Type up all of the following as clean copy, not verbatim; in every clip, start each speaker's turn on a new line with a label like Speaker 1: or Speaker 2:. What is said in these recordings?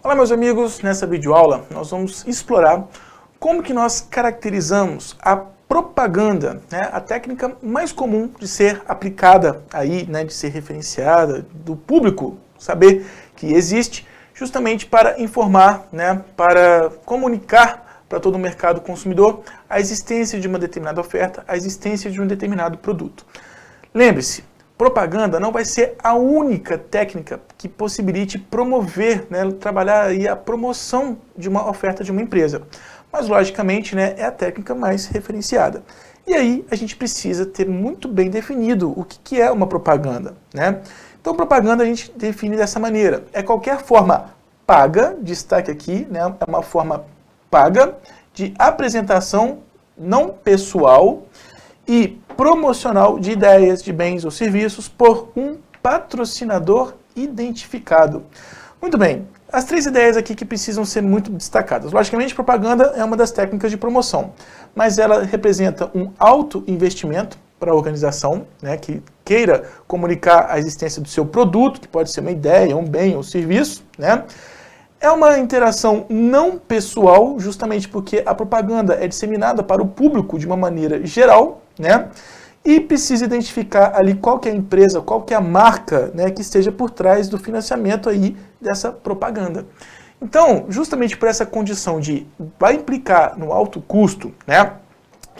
Speaker 1: Olá meus amigos, nessa videoaula nós vamos explorar como que nós caracterizamos a propaganda, né, a técnica mais comum de ser aplicada aí, né, de ser referenciada, do público saber que existe, justamente para informar, né, para comunicar para todo o mercado consumidor a existência de uma determinada oferta, a existência de um determinado produto. Lembre-se, propaganda não vai ser a única técnica que possibilite promover, né, trabalhar aí a promoção de uma oferta de uma empresa. Mas, logicamente, né, é a técnica mais referenciada. E aí a gente precisa ter muito bem definido o que é uma propaganda, né? Então, propaganda a gente define dessa maneira. É qualquer forma paga, destaque aqui, né, é uma forma paga de apresentação não pessoal e promocional de ideias, de bens ou serviços por um patrocinador identificado. Muito bem, as três ideias aqui que precisam ser muito destacadas. Logicamente, propaganda é uma das técnicas de promoção, mas ela representa um alto investimento para a organização, né, que queira comunicar a existência do seu produto, que pode ser uma ideia, um bem ou serviço, né? É uma interação não pessoal, justamente porque a propaganda é disseminada para o público de uma maneira geral, né? E precisa identificar ali qual que é a empresa, qual que é a marca, né, que esteja por trás do financiamento aí dessa propaganda. Então, justamente por essa condição de vai implicar no alto custo, né?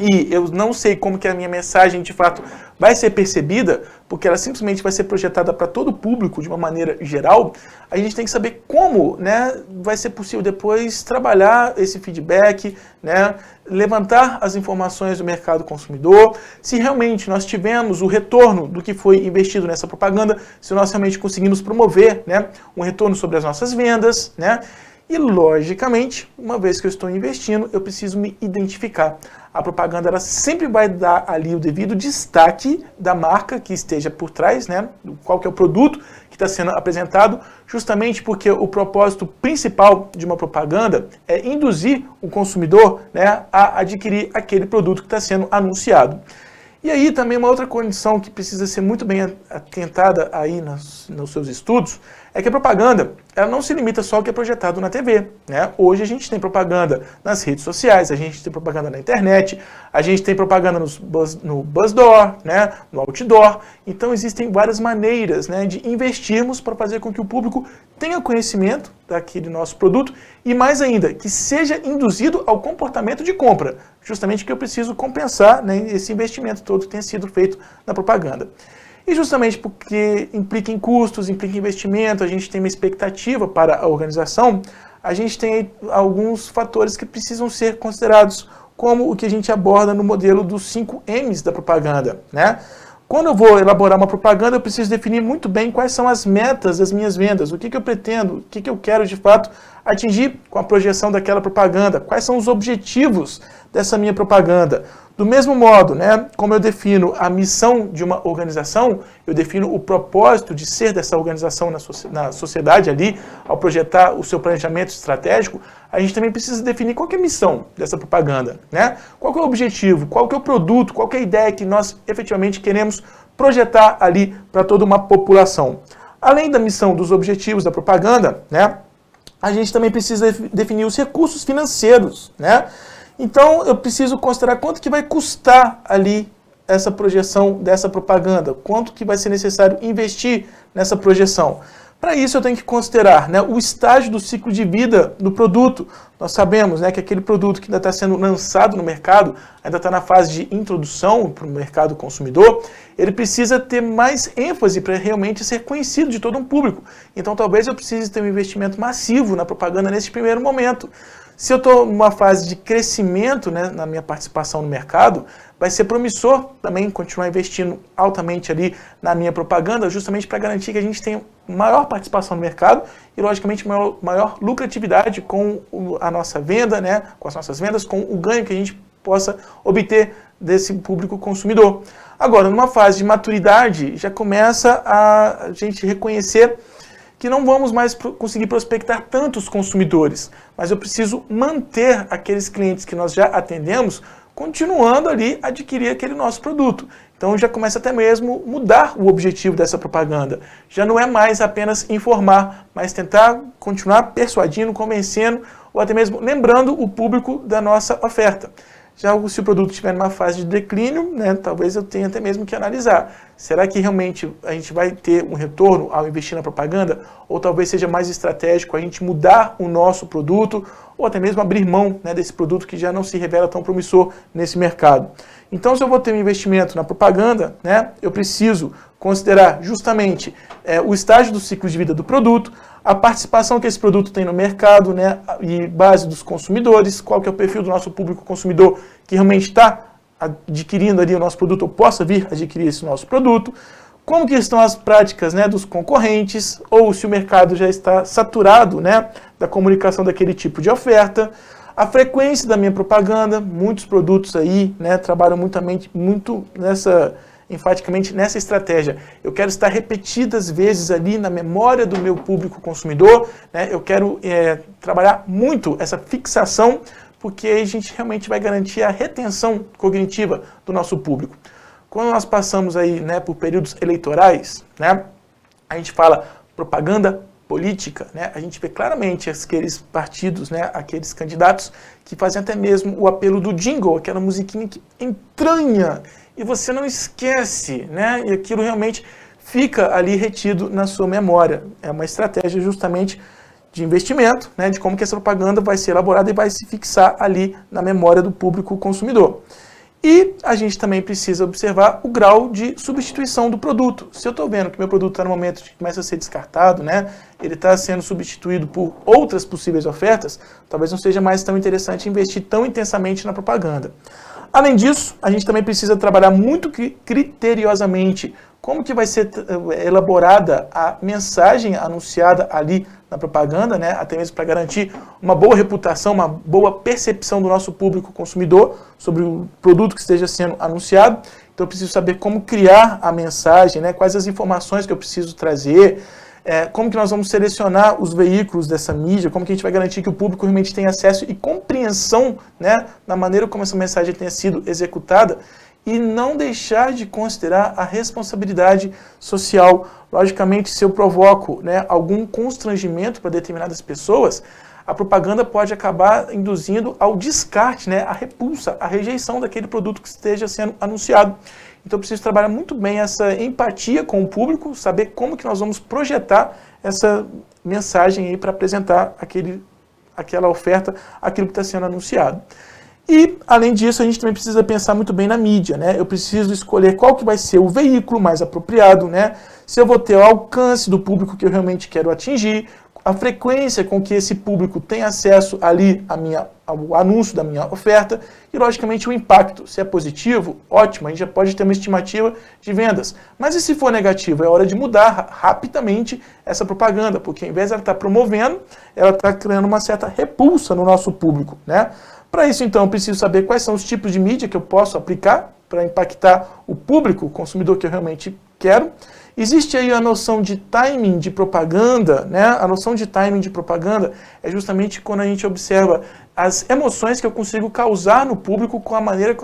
Speaker 1: E eu não sei como que a minha mensagem de fato vai ser percebida, porque ela simplesmente vai ser projetada para todo o público de uma maneira geral, a gente tem que saber como, né, vai ser possível depois trabalhar esse feedback, né, levantar as informações do mercado consumidor, se realmente nós tivemos o retorno do que foi investido nessa propaganda, se nós realmente conseguimos promover, né, um retorno sobre as nossas vendas, né. E, logicamente, uma vez que eu estou investindo, eu preciso me identificar. A propaganda ela sempre vai dar ali o devido destaque da marca que esteja por trás, né? Qual que é o produto que está sendo apresentado, justamente porque o propósito principal de uma propaganda é induzir o consumidor, né, a adquirir aquele produto que está sendo anunciado. E aí também uma outra condição que precisa ser muito bem atentada aí nos seus estudos é que a propaganda ela não se limita só ao que é projetado na TV, né? Hoje a gente tem propaganda nas redes sociais, a gente tem propaganda na internet, a gente tem propaganda no BuzzDoor, né, no outdoor. Então existem várias maneiras, né, de investirmos para fazer com que o público tenha conhecimento daquele nosso produto e mais ainda, que seja induzido ao comportamento de compra, justamente que eu preciso compensar, né, esse investimento todo que tem sido feito na propaganda. E justamente porque implica em custos, implica em investimento, a gente tem uma expectativa para a organização, a gente tem alguns fatores que precisam ser considerados, como o que a gente aborda no modelo dos 5 M's da propaganda, né? Quando eu vou elaborar uma propaganda, eu preciso definir muito bem quais são as metas das minhas vendas, o que eu pretendo, o que eu quero de fato atingir com a projeção daquela propaganda, quais são os objetivos dessa minha propaganda. Do mesmo modo, né, como eu defino a missão de uma organização, eu defino o propósito de ser dessa organização na sociedade ali, ao projetar o seu planejamento estratégico, a gente também precisa definir qual que é a missão dessa propaganda, né? Qual que é o objetivo, qual que é o produto, qual que é a ideia que nós efetivamente queremos projetar ali para toda uma população. Além da missão, dos objetivos da propaganda, né, a gente também precisa definir os recursos financeiros, né? Então, eu preciso considerar quanto que vai custar ali essa projeção dessa propaganda, quanto que vai ser necessário investir nessa projeção. Para isso, eu tenho que considerar, né, o estágio do ciclo de vida do produto. Nós sabemos, né, que aquele produto que ainda está sendo lançado no mercado, ainda está na fase de introdução para o mercado consumidor, ele precisa ter mais ênfase para realmente ser conhecido de todo um público. Então, talvez eu precise ter um investimento massivo na propaganda nesse primeiro momento. Se eu estou numa fase de crescimento, né, na minha participação no mercado, vai ser promissor também continuar investindo altamente ali na minha propaganda, justamente para garantir que a gente tenha maior participação no mercado e, logicamente, maior lucratividade com a nossa venda, né, com as nossas vendas, com o ganho que a gente possa obter desse público consumidor. Agora, numa fase de maturidade, já começa a gente reconhecer que não vamos mais conseguir prospectar tantos consumidores, mas eu preciso manter aqueles clientes que nós já atendemos continuando ali a adquirir aquele nosso produto. Então já começa até mesmo mudar o objetivo dessa propaganda. Já não é mais apenas informar, mas tentar continuar persuadindo, convencendo ou até mesmo lembrando o público da nossa oferta. Já se o produto estiver numa fase de declínio, né, talvez eu tenha até mesmo que analisar. Será que realmente a gente vai ter um retorno ao investir na propaganda? Ou talvez seja mais estratégico a gente mudar o nosso produto ou até mesmo abrir mão, né, desse produto que já não se revela tão promissor nesse mercado. Então, se eu vou ter um investimento na propaganda, né, eu preciso considerar justamente o estágio do ciclo de vida do produto, a participação que esse produto tem no mercado, né, e base dos consumidores, qual que é o perfil do nosso público consumidor que realmente está adquirindo ali o nosso produto ou possa vir adquirir esse nosso produto, como que estão as práticas, né, dos concorrentes, ou se o mercado já está saturado, né, da comunicação daquele tipo de oferta, a frequência da minha propaganda, muitos produtos aí, né, trabalham muito enfaticamente nessa estratégia. Eu quero estar repetidas vezes ali na memória do meu público consumidor, né, eu quero trabalhar muito essa fixação, porque aí a gente realmente vai garantir a retenção cognitiva do nosso público. Quando nós passamos aí, né, por períodos eleitorais, né, a gente fala propaganda política, né, a gente vê claramente aqueles partidos, né, aqueles candidatos que fazem até mesmo o apelo do jingle, aquela musiquinha que entranha e você não esquece, né, e aquilo realmente fica ali retido na sua memória. É uma estratégia justamente de investimento, né, de como que essa propaganda vai ser elaborada e vai se fixar ali na memória do público consumidor. E a gente também precisa observar o grau de substituição do produto. Se eu estou vendo que meu produto está no momento de que começa a ser descartado, né, ele está sendo substituído por outras possíveis ofertas, talvez não seja mais tão interessante investir tão intensamente na propaganda. Além disso, a gente também precisa trabalhar muito criteriosamente como que vai ser elaborada a mensagem anunciada ali na propaganda, né, até mesmo para garantir uma boa reputação, uma boa percepção do nosso público consumidor sobre o produto que esteja sendo anunciado. Então eu preciso saber como criar a mensagem, né, quais as informações que eu preciso trazer, como que nós vamos selecionar os veículos dessa mídia, como que a gente vai garantir que o público realmente tenha acesso e compreensão, né, na maneira como essa mensagem tenha sido executada, e não deixar de considerar a responsabilidade social. Logicamente, se eu provoco, né, algum constrangimento para determinadas pessoas, a propaganda pode acabar induzindo ao descarte, né, a repulsa, a rejeição daquele produto que esteja sendo anunciado. Então eu preciso trabalhar muito bem essa empatia com o público, saber como que nós vamos projetar essa mensagem aí para apresentar aquela oferta, aquilo que está sendo anunciado. E, além disso, a gente também precisa pensar muito bem na mídia, né? Eu preciso escolher qual que vai ser o veículo mais apropriado, né? Se eu vou ter o alcance do público que eu realmente quero atingir, a frequência com que esse público tem acesso ali ao anúncio da minha oferta e, logicamente, o impacto. Se é positivo, ótimo, a gente já pode ter uma estimativa de vendas. Mas e se for negativo? É hora de mudar rapidamente essa propaganda, porque ao invés de ela estar promovendo, ela está criando uma certa repulsa no nosso público, né? Para isso, então, eu preciso saber quais são os tipos de mídia que eu posso aplicar para impactar o público, o consumidor que eu realmente quero. Existe aí a noção de timing de propaganda, né? A noção de timing de propaganda é justamente quando a gente observa as emoções que eu consigo causar no público com a maneira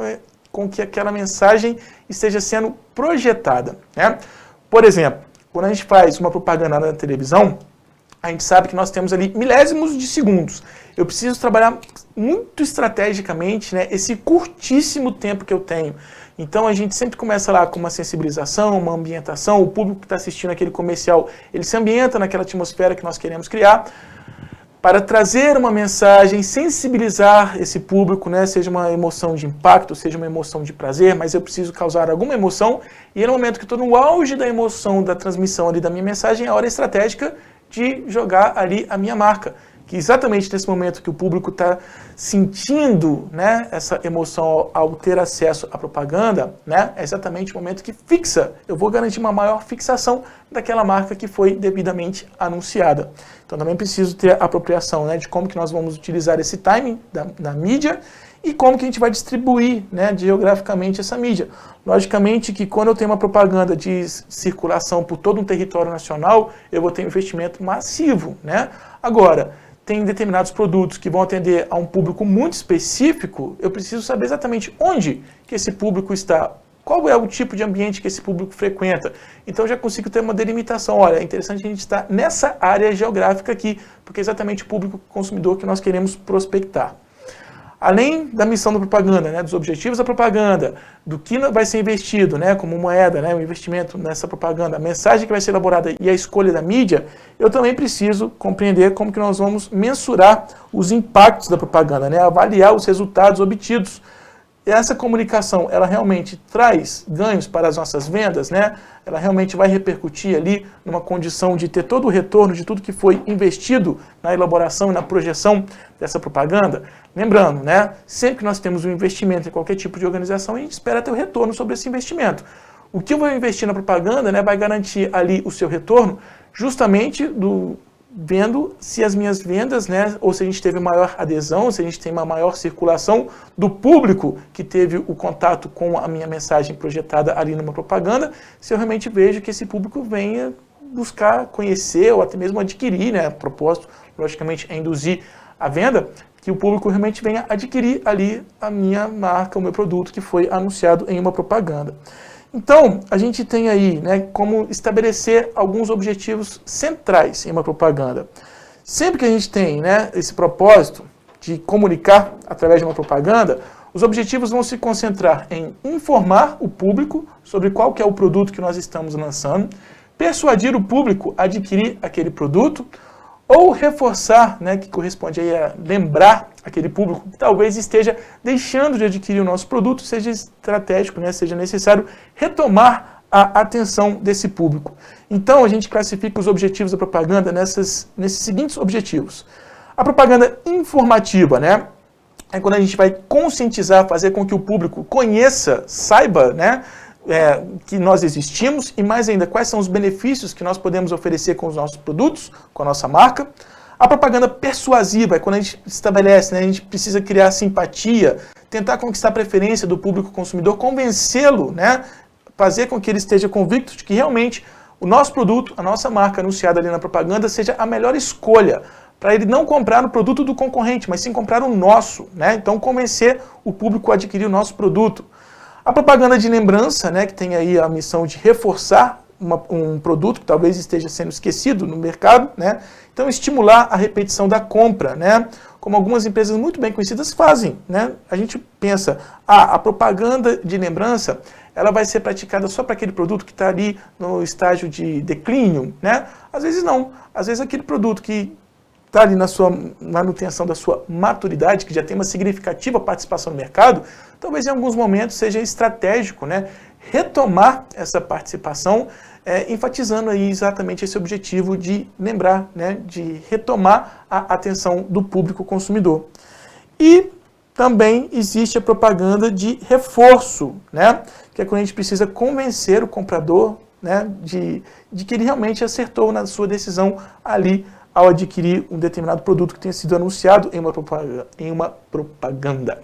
Speaker 1: com que aquela mensagem esteja sendo projetada, né? Por exemplo, quando a gente faz uma propaganda na televisão, a gente sabe que nós temos ali milésimos de segundos. Eu preciso trabalhar muito estrategicamente, né, esse curtíssimo tempo que eu tenho. Então a gente sempre começa lá com uma sensibilização, uma ambientação, o público que está assistindo aquele comercial, ele se ambienta naquela atmosfera que nós queremos criar, para trazer uma mensagem, sensibilizar esse público, né, seja uma emoção de impacto, seja uma emoção de prazer, mas eu preciso causar alguma emoção, e no momento que estou no auge da emoção, da transmissão ali da minha mensagem, é a hora estratégica de jogar ali a minha marca. Que exatamente nesse momento que o público está sentindo, né, essa emoção ao ter acesso à propaganda, né, é exatamente o momento que fixa. Eu vou garantir uma maior fixação daquela marca que foi devidamente anunciada. Então também preciso ter a apropriação, né, de como que nós vamos utilizar esse timing da mídia e como que a gente vai distribuir, né, geograficamente essa mídia. Logicamente que quando eu tenho uma propaganda de circulação por todo um território nacional, eu vou ter um investimento massivo, né? Agora, tem determinados produtos que vão atender a um público muito específico, eu preciso saber exatamente onde que esse público está, qual é o tipo de ambiente que esse público frequenta. Então, eu já consigo ter uma delimitação. Olha, é interessante a gente estar nessa área geográfica aqui, porque é exatamente o público consumidor que nós queremos prospectar. Além da missão da propaganda, né, dos objetivos da propaganda, do que vai ser investido, né, como moeda, né, o investimento nessa propaganda, a mensagem que vai ser elaborada e a escolha da mídia, eu também preciso compreender como que nós vamos mensurar os impactos da propaganda, né, avaliar os resultados obtidos. Essa comunicação, ela realmente traz ganhos para as nossas vendas, né? Ela realmente vai repercutir ali numa condição de ter todo o retorno de tudo que foi investido na elaboração e na projeção dessa propaganda. Lembrando, né? Sempre que nós temos um investimento em qualquer tipo de organização, a gente espera ter o retorno sobre esse investimento. O que eu vou investir na propaganda, né, vai garantir ali o seu retorno justamente vendo se as minhas vendas, né, ou se a gente teve maior adesão, se a gente tem uma maior circulação do público que teve o contato com a minha mensagem projetada ali numa propaganda, se eu realmente vejo que esse público venha buscar conhecer ou até mesmo adquirir, né, propósito, logicamente, é induzir a venda, que o público realmente venha adquirir ali a minha marca, o meu produto que foi anunciado em uma propaganda. Então, a gente tem aí, né, como estabelecer alguns objetivos centrais em uma propaganda. Sempre que a gente tem, né, esse propósito de comunicar através de uma propaganda, os objetivos vão se concentrar em informar o público sobre qual que é o produto que nós estamos lançando, persuadir o público a adquirir aquele produto, ou reforçar, né, que corresponde aí a lembrar aquele público que talvez esteja deixando de adquirir o nosso produto, seja estratégico, né, seja necessário retomar a atenção desse público. Então, a gente classifica os objetivos da propaganda nesses seguintes objetivos. A propaganda informativa, né, é quando a gente vai conscientizar, fazer com que o público conheça, saiba, né, que nós existimos e mais ainda, quais são os benefícios que nós podemos oferecer com os nossos produtos, com a nossa marca. A propaganda persuasiva é quando a gente estabelece, né, a gente precisa criar simpatia, tentar conquistar a preferência do público consumidor, convencê-lo, né, fazer com que ele esteja convicto de que realmente o nosso produto, a nossa marca anunciada ali na propaganda seja a melhor escolha, para ele não comprar o produto do concorrente, mas sim comprar o nosso, né? Então convencer o público a adquirir o nosso produto. A propaganda de lembrança, né, que tem aí a missão de reforçar um produto que talvez esteja sendo esquecido no mercado, né? Então estimular a repetição da compra, né? Como algumas empresas muito bem conhecidas fazem, né? A gente pensa, a propaganda de lembrança, ela vai ser praticada só para aquele produto que está ali no estágio de declínio, né? Às vezes não, às vezes aquele produto que está ali na manutenção da sua maturidade, que já tem uma significativa participação no mercado, talvez em alguns momentos seja estratégico, né, retomar essa participação, enfatizando aí exatamente esse objetivo de lembrar, né, de retomar a atenção do público consumidor. E também existe a propaganda de reforço, né, que é quando a gente precisa convencer o comprador, né, de que ele realmente acertou na sua decisão ali ao adquirir um determinado produto que tenha sido anunciado em uma propaganda.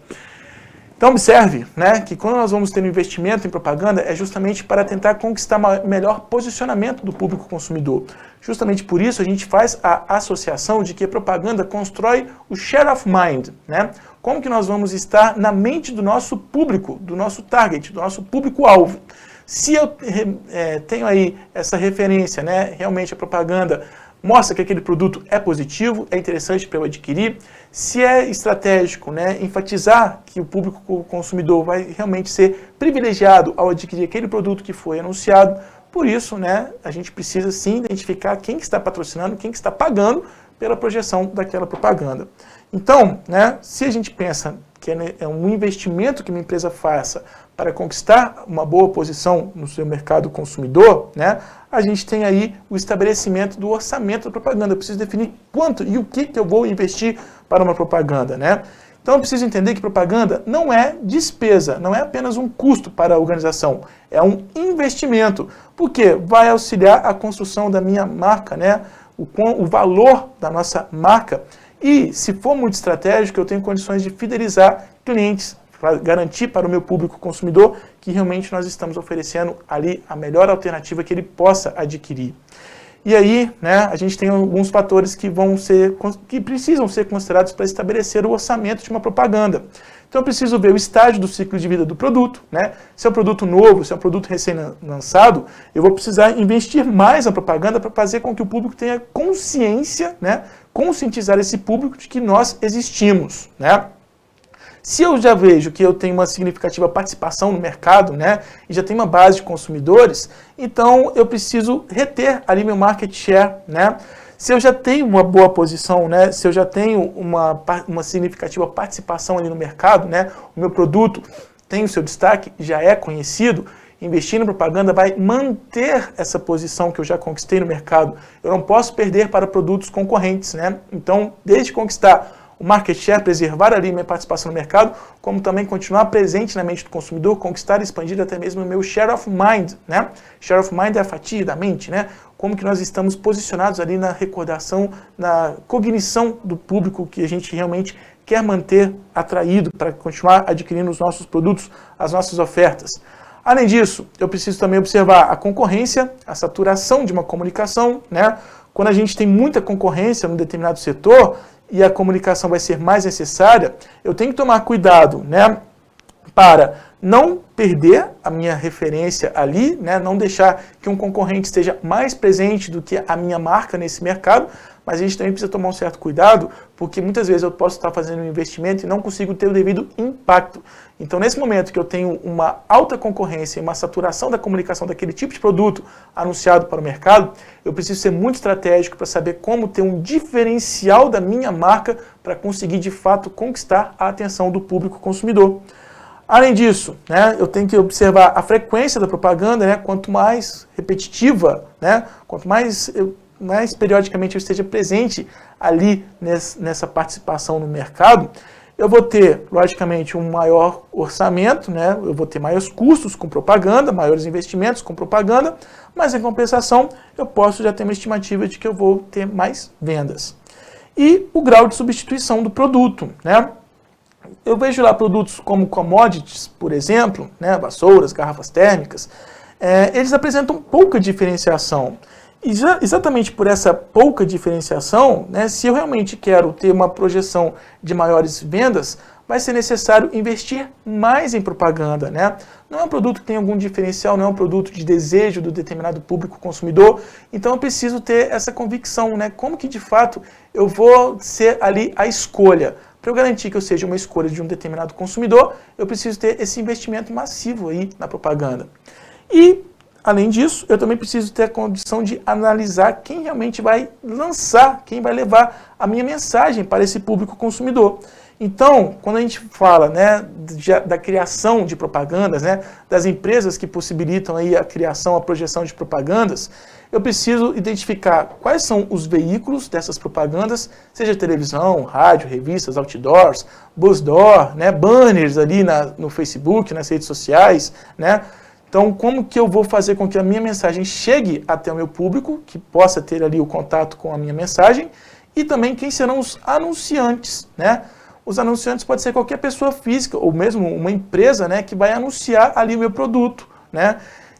Speaker 1: Então observe, né, que quando nós vamos ter um investimento em propaganda é justamente para tentar conquistar melhor posicionamento do público consumidor. Justamente por isso a gente faz a associação de que a propaganda constrói o share of mind, né? Como que nós vamos estar na mente do nosso público, do nosso target, do nosso público-alvo. Se eu tenho aí essa referência, né, realmente a propaganda mostra que aquele produto é positivo, é interessante para eu adquirir. Se é estratégico, né, enfatizar que o público consumidor vai realmente ser privilegiado ao adquirir aquele produto que foi anunciado. Por isso, né, a gente precisa sim identificar quem que está patrocinando, quem que está pagando pela projeção daquela propaganda. Então, né, se a gente pensa que é um investimento que uma empresa faça para conquistar uma boa posição no seu mercado consumidor, né, a gente tem aí o estabelecimento do orçamento da propaganda. Eu preciso definir quanto e o que eu vou investir para uma propaganda, né? Então eu preciso entender que propaganda não é despesa, não é apenas um custo para a organização, é um investimento, porque vai auxiliar a construção da minha marca, né? O valor da nossa marca. E, se for muito estratégico, eu tenho condições de fidelizar clientes, para garantir para o meu público consumidor que realmente nós estamos oferecendo ali a melhor alternativa que ele possa adquirir. E aí, né, a gente tem alguns fatores que precisam ser considerados para estabelecer o orçamento de uma propaganda. Então eu preciso ver o estágio do ciclo de vida do produto, né? Se é um produto novo, se é um produto recém-lançado, eu vou precisar investir mais na propaganda para fazer com que o público tenha consciência, né? Conscientizar esse público de que nós existimos, né? Se eu já vejo que eu tenho uma significativa participação no mercado, né, e já tenho uma base de consumidores, então eu preciso reter ali meu market share, né? Se eu já tenho uma boa posição, né, se eu já tenho uma significativa participação ali no mercado, né, o meu produto tem o seu destaque, já é conhecido, investir em propaganda vai manter essa posição que eu já conquistei no mercado. Eu não posso perder para produtos concorrentes, né? Então, desde conquistar o market share, preservar ali minha participação no mercado, como também continuar presente na mente do consumidor, conquistar e expandir até mesmo o meu share of mind, né? Share of mind é a fatia da mente, né? Como que nós estamos posicionados ali na recordação, na cognição do público que a gente realmente quer manter atraído para continuar adquirindo os nossos produtos, as nossas ofertas. Além disso, eu preciso também observar a concorrência, a saturação de uma comunicação, né? Quando a gente tem muita concorrência num determinado setor, e a comunicação vai ser mais necessária, eu tenho que tomar cuidado, né, para não perder a minha referência ali, né, não deixar que um concorrente esteja mais presente do que a minha marca nesse mercado, mas a gente também precisa tomar um certo cuidado, porque muitas vezes eu posso estar fazendo um investimento e não consigo ter o devido impacto. Então, nesse momento que eu tenho uma alta concorrência e uma saturação da comunicação daquele tipo de produto anunciado para o mercado, eu preciso ser muito estratégico para saber como ter um diferencial da minha marca para conseguir, de fato, conquistar a atenção do público consumidor. Além disso, né, eu tenho que observar a frequência da propaganda, né, quanto mais repetitiva, né, quanto mais periodicamente eu esteja presente ali nessa participação no mercado, eu vou ter, logicamente, um maior orçamento, né? Eu vou ter maiores custos com propaganda, maiores investimentos com propaganda, mas em compensação eu posso já ter uma estimativa de que eu vou ter mais vendas. E o grau de substituição do produto, né? Eu vejo lá produtos como commodities, por exemplo, né? Vassouras, garrafas térmicas, eles apresentam pouca diferenciação. E exatamente por essa pouca diferenciação, né, se eu realmente quero ter uma projeção de maiores vendas, vai ser necessário investir mais em propaganda, né? Não é um produto que tem algum diferencial, não é um produto de desejo do determinado público consumidor, então eu preciso ter essa convicção, né? Como que de fato eu vou ser ali a escolha? Para eu garantir que eu seja uma escolha de um determinado consumidor, eu preciso ter esse investimento massivo aí na propaganda. E além disso, eu também preciso ter a condição de analisar quem realmente vai lançar, quem vai levar a minha mensagem para esse público consumidor. Então, quando a gente fala, né, da criação de propagandas, né, das empresas que possibilitam aí a criação, a projeção de propagandas, eu preciso identificar quais são os veículos dessas propagandas, seja televisão, rádio, revistas, outdoors, buzzdoor, né, banners ali no Facebook, nas redes sociais, né. Então, como que eu vou fazer com que a minha mensagem chegue até o meu público, que possa ter ali o contato com a minha mensagem, e também quem serão os anunciantes, né? Os anunciantes pode ser qualquer pessoa física, ou mesmo uma empresa, né, que vai anunciar ali o meu produto, né?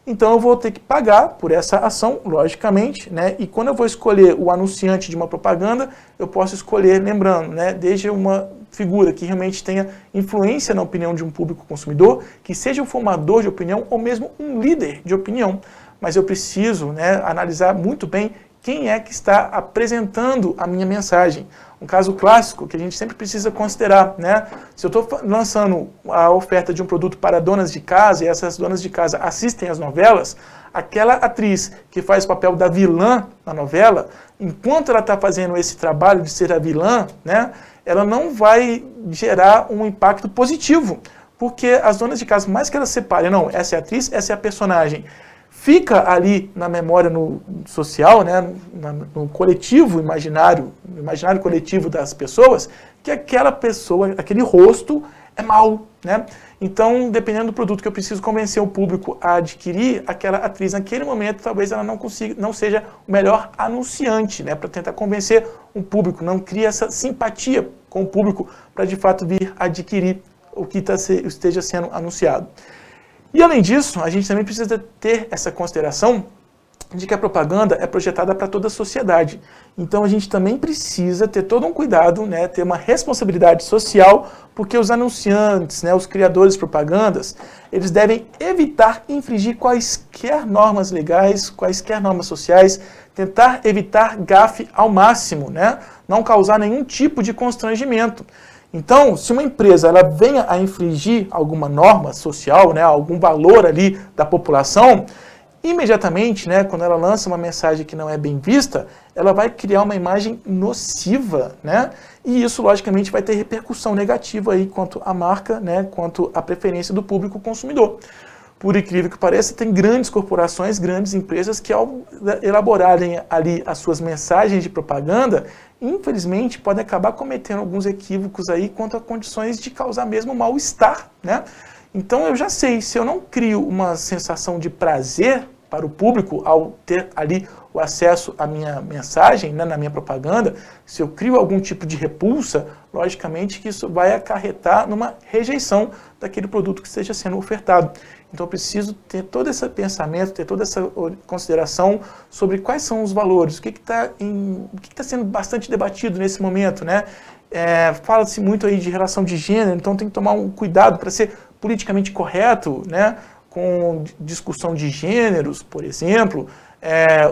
Speaker 1: Então, eu vou ter que pagar por essa ação, logicamente, né? E quando eu vou escolher o anunciante de uma propaganda, eu posso escolher, lembrando, né, desde uma figura que realmente tenha influência na opinião de um público consumidor, que seja um formador de opinião ou mesmo um líder de opinião. Mas eu preciso, né, analisar muito bem quem é que está apresentando a minha mensagem. Um caso clássico que a gente sempre precisa considerar, né? Se eu estou lançando a oferta de um produto para donas de casa e essas donas de casa assistem às novelas, aquela atriz que faz o papel da vilã na novela, enquanto ela está fazendo esse trabalho de ser a vilã, né, ela não vai gerar um impacto positivo, porque as donas de casa, mais que elas separem, não, essa é a atriz, essa é a personagem, fica ali na memória no social, né, no coletivo imaginário, no imaginário coletivo das pessoas, que aquela pessoa, aquele rosto é mau, né? Então, dependendo do produto que eu preciso convencer o público a adquirir, aquela atriz naquele momento, talvez ela não seja o melhor anunciante, né, para tentar convencer um público, não cria essa simpatia com o público para de fato vir adquirir o que esteja sendo anunciado. E além disso, a gente também precisa ter essa consideração de que a propaganda é projetada para toda a sociedade. Então a gente também precisa ter todo um cuidado, né, ter uma responsabilidade social, porque os anunciantes, né, os criadores de propagandas, eles devem evitar infringir quaisquer normas legais, quaisquer normas sociais, tentar evitar gafe ao máximo, né, não causar nenhum tipo de constrangimento. Então, se uma empresa ela venha a infringir alguma norma social, né, algum valor ali da população, imediatamente, né, quando ela lança uma mensagem que não é bem vista, ela vai criar uma imagem nociva, né? E isso, logicamente, vai ter repercussão negativa aí quanto à marca, né, quanto à preferência do público consumidor. Por incrível que pareça, tem grandes corporações, grandes empresas que, ao elaborarem ali as suas mensagens de propaganda, infelizmente, podem acabar cometendo alguns equívocos aí quanto a condições de causar mesmo mal-estar, né? Então eu já sei, se eu não crio uma sensação de prazer para o público ao ter ali o acesso à minha mensagem, né, na minha propaganda, se eu crio algum tipo de repulsa, logicamente que isso vai acarretar numa rejeição daquele produto que esteja sendo ofertado. Então eu preciso ter todo esse pensamento, ter toda essa consideração sobre quais são os valores, o que está sendo bastante debatido nesse momento, né? Fala-se muito aí de relação de gênero, então tem que tomar um cuidado para ser politicamente correto, né, com discussão de gêneros, por exemplo,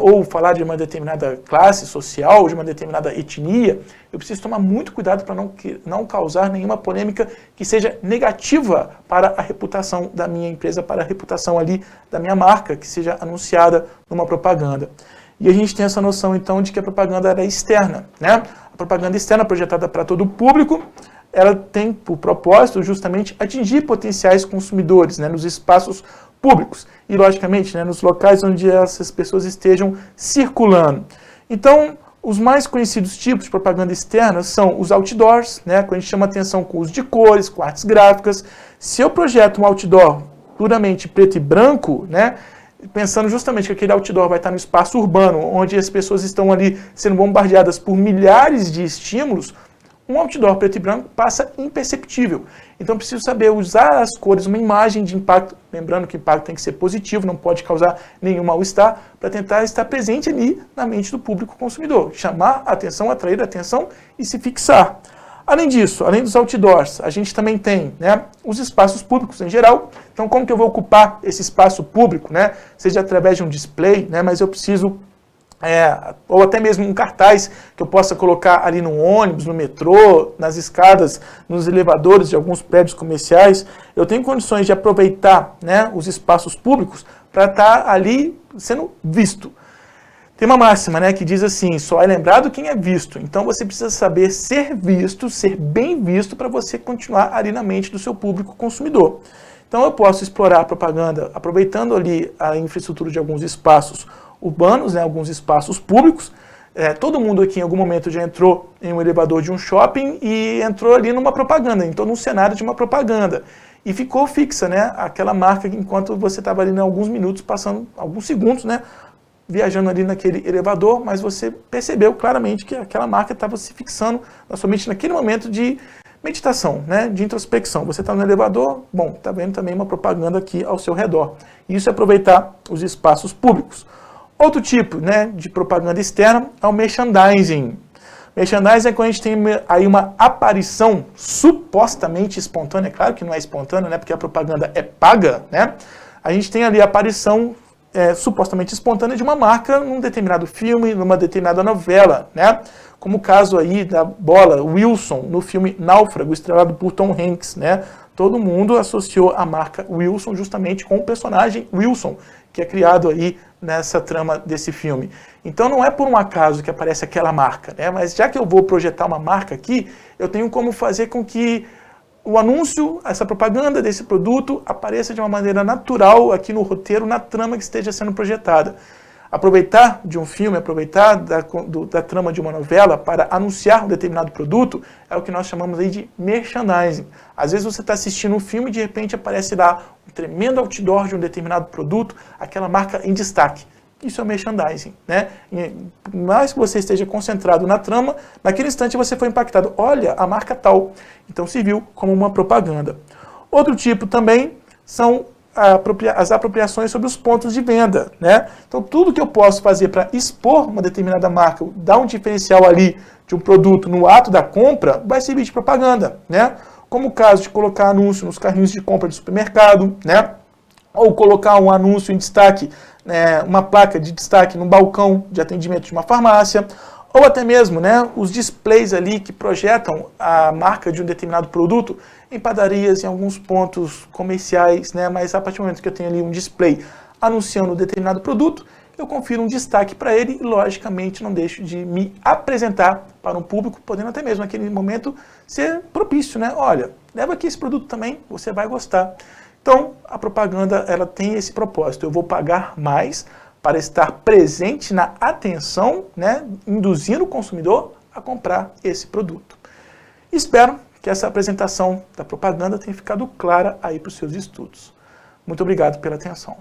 Speaker 1: ou falar de uma determinada classe social, de uma determinada etnia. Eu preciso tomar muito cuidado para não causar nenhuma polêmica que seja negativa para a reputação da minha empresa, para a reputação ali da minha marca, que seja anunciada numa propaganda. E a gente tem essa noção, então, de que a propaganda era externa, né? A propaganda externa projetada para todo o público, ela tem por propósito justamente atingir potenciais consumidores, né, nos espaços públicos e, logicamente, né, nos locais onde essas pessoas estejam circulando. Então, os mais conhecidos tipos de propaganda externa são os outdoors, né, quando a gente chama atenção com o uso de cores, com artes gráficas. Se eu projeto um outdoor puramente preto e branco, né, pensando justamente que aquele outdoor vai estar no espaço urbano, onde as pessoas estão ali sendo bombardeadas por milhares de estímulos, um outdoor preto e branco passa imperceptível. Então preciso saber usar as cores, uma imagem de impacto, lembrando que o impacto tem que ser positivo, não pode causar nenhum mal-estar, para tentar estar presente ali na mente do público consumidor, chamar a atenção, atrair a atenção e se fixar. Além disso, além dos outdoors, a gente também tem, né, os espaços públicos em geral. Então como que eu vou ocupar esse espaço público, né, seja através de um display, né, mas eu preciso ou até mesmo um cartaz que eu possa colocar ali no ônibus, no metrô, nas escadas, nos elevadores de alguns prédios comerciais. Eu tenho condições de aproveitar, né, os espaços públicos para estar ali sendo visto. Tem uma máxima, né, que diz assim, só é lembrado quem é visto. Então você precisa saber ser visto, ser bem visto para você continuar ali na mente do seu público consumidor. Então eu posso explorar a propaganda aproveitando ali a infraestrutura de alguns espaços urbanos, né, alguns espaços públicos. Todo mundo aqui em algum momento já entrou em um elevador de um shopping e entrou ali numa propaganda, entrou num cenário de uma propaganda. E ficou fixa, né, aquela marca enquanto você estava ali em alguns minutos, passando alguns segundos, né, viajando ali naquele elevador, mas você percebeu claramente que aquela marca estava se fixando na sua mente naquele momento de meditação, né, de introspecção. Você está no elevador, bom, está vendo também uma propaganda aqui ao seu redor. Isso é aproveitar os espaços públicos. Outro tipo, né, de propaganda externa é o merchandising. Merchandising é quando a gente tem aí uma aparição supostamente espontânea, claro que não é espontânea, né, porque a propaganda é paga, né? A gente tem ali a aparição supostamente espontânea de uma marca num determinado filme, numa determinada novela, né? Como o caso aí da bola Wilson no filme Náufrago, estrelado por Tom Hanks, né? Todo mundo associou a marca Wilson justamente com o personagem Wilson, que é criado aí nessa trama desse filme. Então não é por um acaso que aparece aquela marca, né? Mas já que eu vou projetar uma marca aqui, eu tenho como fazer com que o anúncio, essa propaganda desse produto apareça de uma maneira natural aqui no roteiro, na trama que esteja sendo projetada. Aproveitar de um filme, aproveitar da trama de uma novela para anunciar um determinado produto é o que nós chamamos aí de merchandising. Às vezes você está assistindo um filme e de repente aparece lá um tremendo outdoor de um determinado produto, aquela marca em destaque. Isso é merchandising, né? Por mais que você esteja concentrado na trama, naquele instante você foi impactado. Olha, a marca tal. Então serviu como uma propaganda. Outro tipo também são as apropriações sobre os pontos de venda, né? Então, tudo que eu posso fazer para expor uma determinada marca, dar um diferencial ali de um produto no ato da compra, vai servir de propaganda, né? Como o caso de colocar anúncio nos carrinhos de compra do supermercado, né? Ou colocar um anúncio em destaque, né, uma placa de destaque no balcão de atendimento de uma farmácia, ou até mesmo, né, os displays ali que projetam a marca de um determinado produto em padarias, em alguns pontos comerciais, né, mas a partir do momento que eu tenho ali um display anunciando um determinado produto, eu confiro um destaque para ele e, logicamente, não deixo de me apresentar para um público, podendo até mesmo naquele momento ser propício, né? Olha, leva aqui esse produto também, você vai gostar. Então, a propaganda, ela tem esse propósito. Eu vou pagar mais para estar presente na atenção, né, induzindo o consumidor a comprar esse produto. Espero que essa apresentação da propaganda tenha ficado clara aí para os seus estudos. Muito obrigado pela atenção.